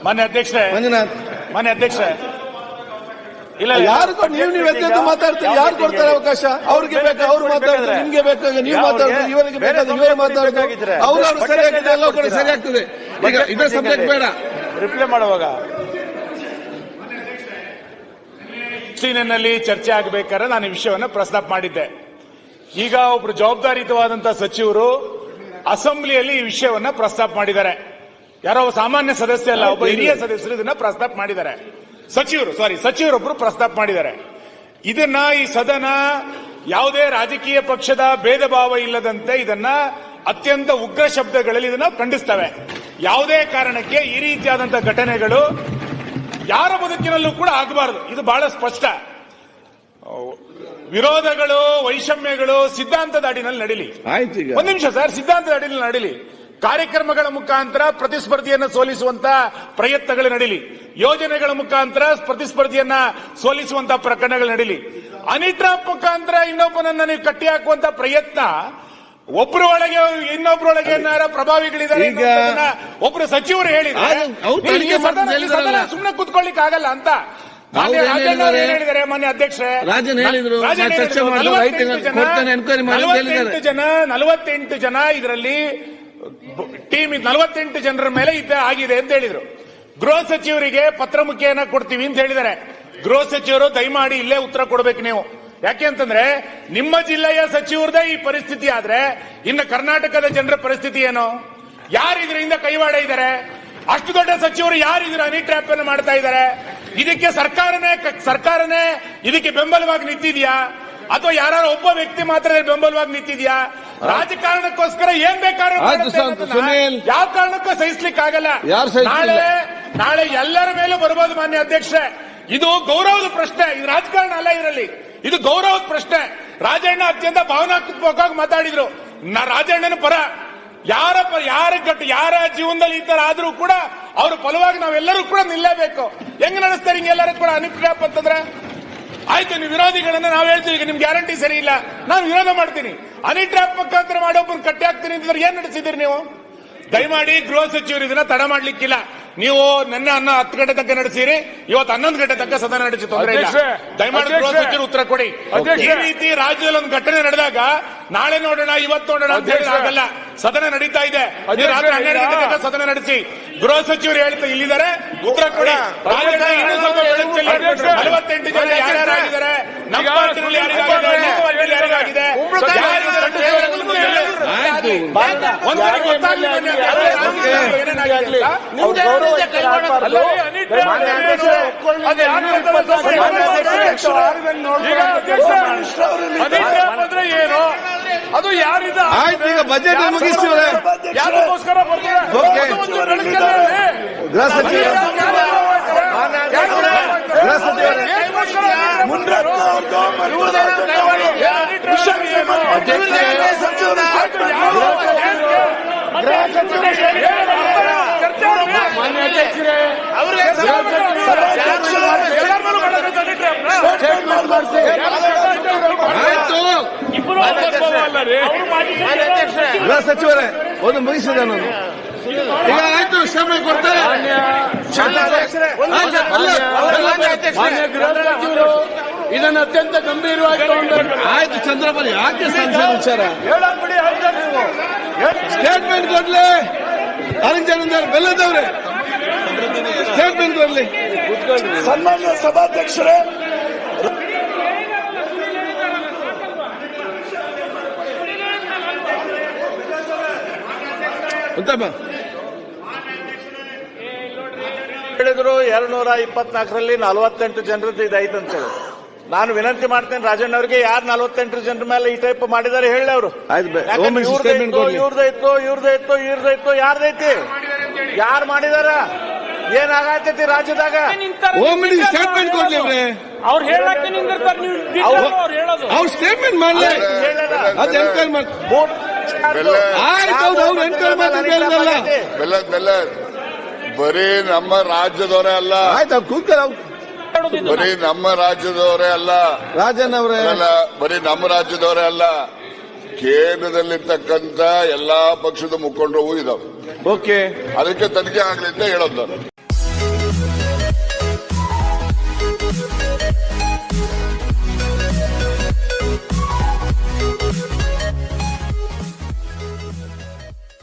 ಮಾನ್ಯ ಅಧ್ಯಕ್ಷರೇ, ಮಂಜುನಾಥ್ ಮಾನ್ಯ ಅಧ್ಯಕ್ಷರೇ, ಇಲ್ಲ ಯಾರು ನೀವು ಎದ್ದೆದ್ದು ಮಾತಾಡ್ತೀರಿ? ಯಾರು ಕೊಡ್ತಾರೆ ಅವಕಾಶ? ಅವ್ರಿಗೆ ಬೇಕಾ ಅವ್ರು ಮಾತಾಡ್ತಾರೆ, ನಿಮ್ಗೆ ಬೇಕಾಗ ನೀವು ಮಾತಾಡ್ತಾರೆ, ಇವರಿಗೆ ಬೇಕಾದ ಇವರು ಮಾತಾಡ್ತಾರೆ, ಅವ್ರು ಸರಿಯಾಗಿದೆ, ಎಲ್ಲ ಕಡೆ ಸರಿ ಆಗ್ತದೆ. ಈಗ ಇದೇ ಸಬ್ಜೆಕ್ಟ್ ಬೇಡ ರಿಪ್ಲೈ ಮಾಡುವಾಗ ನಲ್ಲಿ ಚರ್ಚೆ ಆಗಬೇಕಾದ್ರೆ ನಾನು ಈ ವಿಷಯವನ್ನು ಪ್ರಸ್ತಾಪ ಮಾಡಿದ್ದೆ. ಈಗ ಒಬ್ರು ಜವಾಬ್ದಾರಿಯುತವಾದಂತಹ ಸಚಿವರು ಅಸೆಂಬ್ಲಿಯಲ್ಲಿ ಈ ವಿಷಯವನ್ನ ಪ್ರಸ್ತಾಪ ಮಾಡಿದ್ದಾರೆ. ಯಾರೋ ಸಾಮಾನ್ಯ ಸದಸ್ಯ ಅಲ್ಲ, ಒಬ್ಬ ಹಿರಿಯ ಸದಸ್ಯರು ಇದನ್ನ ಪ್ರಸ್ತಾಪ ಮಾಡಿದ್ದಾರೆ. ಸಚಿವರೊಬ್ಬರು ಪ್ರಸ್ತಾಪ ಮಾಡಿದ್ದಾರೆ. ಇದನ್ನ ಈ ಸದನ ಯಾವುದೇ ರಾಜಕೀಯ ಪಕ್ಷದ ಭೇದ ಭಾವ ಇಲ್ಲದಂತೆ ಇದನ್ನ ಅತ್ಯಂತ ಉಗ್ರ ಶಬ್ದಗಳಲ್ಲಿ ಇದನ್ನ ಖಂಡಿಸ್ತವೆ. ಯಾವುದೇ ಕಾರಣಕ್ಕೆ ಈ ರೀತಿಯಾದಂತಹ ಘಟನೆಗಳು ಯಾರ ಬದುಕಿನಲ್ಲೂ ಕೂಡ ಆಗಬಾರದು. ಇದು ಬಹಳ ಸ್ಪಷ್ಟ. ವಿರೋಧಗಳು, ವೈಷಮ್ಯಗಳು ಸಿದ್ಧಾಂತದ ಅಡಿನಲ್ಲಿ ನಡೀಲಿ. ಒಂದು ನಿಮಿಷ ಸರ್, ಸಿದ್ಧಾಂತದ ಅಡಿನಲ್ಲಿ ನಡೀಲಿ. ಕಾರ್ಯಕ್ರಮಗಳ ಮುಖಾಂತರ ಪ್ರತಿಸ್ಪರ್ಧಿಯನ್ನು ಸೋಲಿಸುವಂತ ಪ್ರಯತ್ನಗಳು ನಡೀಲಿ. ಯೋಜನೆಗಳ ಮುಖಾಂತರ ಪ್ರತಿಸ್ಪರ್ಧಿಯನ್ನ ಸೋಲಿಸುವಂತಹ ಪ್ರಕರಣಗಳು ನಡೀಲಿ. ಹನಿ ಟ್ರ್ಯಾಪ್ ಮುಖಾಂತರ ಇನ್ನೊಬ್ಬನನ್ನ ನೀವು ಕಟ್ಟಿ ಹಾಕುವಂತ ಪ್ರಯತ್ನ, ಒಬ್ಬರ ಒಳಗೆ ಇನ್ನೊಬ್ಬರೊಳಗೆ ಏನಾರ ಪ್ರಭಾವಿಗಳಿದ್ದಾರೆ ಒಬ್ರು ಸಚಿವರು ಹೇಳಿದ್ದಾರೆ. ಸುಮ್ಮನೆ ಕೂತ್ಕೊಳ್ಳಿಕ್ಕೆ ಆಗಲ್ಲ ಅಂತ ಹೇಳಿದ್ದಾರೆ. ಮಾನ್ಯ ಅಧ್ಯಕ್ಷರೇ, 48 ಜನ ಇದರಲ್ಲಿ ಟೀಮ್ 48 ಜನರ ಮೇಲೆ ಆಗಿದೆ ಅಂತ ಹೇಳಿದ್ರು. ಗೃಹ ಸಚಿವರಿಗೆ ಪತ್ರ ಮುಖೇನ ಕೊಡ್ತೀವಿ ಅಂತ ಹೇಳಿದ್ದಾರೆ. ಗೃಹ ಸಚಿವರು ದಯಮಾಡಿ ಇಲ್ಲೇ ಉತ್ತರ ಕೊಡಬೇಕು ನೀವು. ಯಾಕೆ ಅಂತಂದ್ರೆ ನಿಮ್ಮ ಜಿಲ್ಲೆಯ ಸಚಿವರದೇ ಈ ಪರಿಸ್ಥಿತಿ ಆದ್ರೆ ಇನ್ನು ಕರ್ನಾಟಕದ ಜನರ ಪರಿಸ್ಥಿತಿ ಏನು? ಯಾರು ಇದರಿಂದ ಕೈವಾಡ ಇದ್ದಾರೆ? ಅಷ್ಟು ದೊಡ್ಡ ಸಚಿವರು ಯಾರು ಇದರ ಹನಿ ಟ್ರ್ಯಾಪ್ ಅನ್ನು ಮಾಡ್ತಾ ಇದ್ದಾರೆ? ಇದಕ್ಕೆ ಸರ್ಕಾರನೇ ಇದಕ್ಕೆ ಬೆಂಬಲವಾಗಿ ನಿಂತಿದೆಯಾ ಅಥವಾ ಯಾರು ಒಬ್ಬ ವ್ಯಕ್ತಿ ಮಾತ್ರ ಬೆಂಬಲವಾಗಿ ನಿಂತಿದೆಯಾ? ರಾಜಕಾರಣಕ್ಕೋಸ್ಕರ ಏನ್ ಬೇಕಾದ್ರೂ ಯಾವ ಕಾರಣಕ್ಕೂ ಸಹಿಸ್ಲಿಕ್ಕಾಗಲ್ಲ. ನಾಳೆ ಎಲ್ಲರ ಮೇಲೂ ಬರಬಹುದು. ಮಾನ್ಯ ಅಧ್ಯಕ್ಷರೇ, ಇದು ಗೌರವದ ಪ್ರಶ್ನೆ, ಇದು ರಾಜಕಾರಣ ಅಲ್ಲ. ಇದರಲ್ಲಿ ಇದು ಗೌರವದ ಪ್ರಶ್ನೆ. ರಾಜಣ್ಣ ಅತ್ಯಂತ ಭಾವನಾತ್ಮಕವಾಗಿ ಮಾತಾಡಿದ್ರು. ರಾಜಣ್ಣನ ಪರ ಯಾರ ಜೀವನದಲ್ಲಿ ಈ ತರ ಆದ್ರೂ ಕೂಡ ಅವ್ರ ಫಲವಾಗಿ ನಾವೆಲ್ಲರೂ ಕೂಡ ನಿಲ್ಲಬೇಕು. ಹೆಂಗ್ ನಡೆಸ್ತಾರೆ ಹಿಂಗೆಲ್ಲರೂ ಕೂಡ ಹನಿ ಟ್ರ್ಯಾಪ್ ಅಂತಂದ್ರೆ? ಆಯ್ತು, ನೀವು ವಿರೋಧಿಗಳನ್ನ ನಾವು ಹೇಳ್ತೀವಿ, ಈಗ ನಿಮ್ ಗ್ಯಾರಂಟಿ ಸರಿ ಇಲ್ಲ, ನಾನು ವಿರೋಧ ಮಾಡ್ತೀನಿ. ಹನಿ ಟ್ರ್ಯಾಪ್ ಮುಖಾಂತರ ಮಾಡೋಬ್ಬರು ಕಟ್ಟಿ ಹಾಕ್ತೀನಿ ಅಂತಂದ್ರೆ ಏನ್ ನಡೆಸಿದಿರಿ ನೀವು? ದಯಮಾಡಿ ಗೃಹ ಸಚಿವರು ಇದನ್ನ ತಡ ಮಾಡ್ಲಿಕ್ಕಿಲ್ಲ. ನೀವು ನಿನ್ನೆ 10 ಗಂಟೆ ತನಕ ನಡೆಸಿರಿ, ಇವತ್ತು 11 ಗಂಟೆ ತನಕ ಸದನ ನಡೆಸಿ, ತೊಂದರೆ ಇಲ್ಲ. ದಯಮಾಡಿ ಗೃಹ ಸಚಿವರು ಉತ್ತರ ಕೊಡಿ. ಈ ರೀತಿ ರಾಜ್ಯದಲ್ಲಿ ಒಂದು ಘಟನೆ ನಡೆದಾಗ ನಾಳೆ ನೋಡೋಣ, ಇವತ್ತು ನೋಡೋಣ ಅಂತ ಹೇಳಿ ಆಗಲ್ಲ. ಸದನ ನಡೀತಾ ಇದೆ, ರಾತ್ರಿ 12 ಗಂಟೆ ತನಕ ಸದನ ನಡೆಸಿ. ಗೃಹ ಸಚಿವರು ಹೇಳ್ತಾ ಇಲ್ಲಿದ್ದಾರೆ, ಉತ್ತರ ಕೊಡಿ. 48 ಜನ ಯಾರ್ಯಾರಾಗಿದ್ದಾರೆ, ನಮ್ಮ ಪಾರ್ಟಿಯಲ್ಲಿ ಯಾರಿಗಾಗಿದೆ, ಏನು ಅದು ಯಾರಿದ? ಆಯ್ತು, ಈಗ ಬಜೆಟ್ ಮುಗಿಸ್ತೀವಿ. ಯಾರಿಗೋಸ್ಕರ ಗೃಹ ಸಚಿವ ಮಾನ್ಯ ಅಧ್ಯಕ್ಷರೇ, ಗೃಹ ಸಚಿವರೇ ಒಂದು ಮುಗಿಸಿದೆ ನಾನು. ಈಗ ಆಯ್ತು, ಕ್ಷಮೆ ಕೊಡ್ತಾರೆ. ಇದನ್ನು ಅತ್ಯಂತ ಗಂಭೀರವಾಗಿ ಆಯ್ತು. ಚಂದ್ರಬಾಬು ಯಾಕೆ ವಿಚಾರ ಸ್ಟೇಟ್ಮೆಂಟ್ ಕೊಡ್ಲಿ? ಅರಂಜನ ಬೆಲ್ಲದವ್ರೆ ಸ್ಟೇಟ್ಮೆಂಟ್ ಕೊಡ್ಲಿ. ಸನ್ಮಾನ್ಯ ಸಭಾಧ್ಯಕ್ಷರೇ, ಹೇಳಿದ್ರು 224ರಲ್ಲಿ 48 ಜನರದ್ದು ಇದಾಯ್ತಂತೇಳಿ. ನಾನು ವಿನಂತಿ ಮಾಡ್ತೇನೆ ರಾಜಣ್ಣ ಅವರಿಗೆ, ಯಾರು 48 ಜನರ ಮೇಲೆ ಈ ಟೈಪ್ ಮಾಡಿದ್ದಾರೆ ಹೇಳಿ ಅವರು. ಇವ್ರದೈತು ಯಾರ್ದೈತಿ? ಯಾರು ಮಾಡಿದಾರ? ಏನಾಗತೈತಿ ರಾಜ್ಯದಾಗ? ಸ್ಟೇಟ್ಮೆಂಟ್ ಕೊಡ್ಲಿ. ಅವ್ರು ಹೇಳಕ್ಕೆ ಅವ್ರು ಸ್ಟೇಟ್ಮೆಂಟ್ ಮಾಡಲಿ. ಅದು ಎನ್ಕ್ವೈರಿ ಮಾಡಿ. ಬರೀ ನಮ್ಮ ರಾಜ್ಯದವರೇ ಅಲ್ಲ, ಬರೀ ನಮ್ಮ ರಾಜ್ಯದವರೇ ಅಲ್ಲ, ರಾಜಣ್ಣವರೇ ಬರೀ ನಮ್ಮ ರಾಜ್ಯದವರೇ ಅಲ್ಲ, ಕೇಂದ್ರದಲ್ಲಿರ್ತಕ್ಕಂಥ ಎಲ್ಲಾ ಪಕ್ಷದ ಮುಖಂಡರು ಇದಾವೆ. ಓಕೆ, ಅದಕ್ಕೆ ತನಿಖೆ ಆಗ್ಲಿ ಅಂತ ಹೇಳೋದು ನಾನು.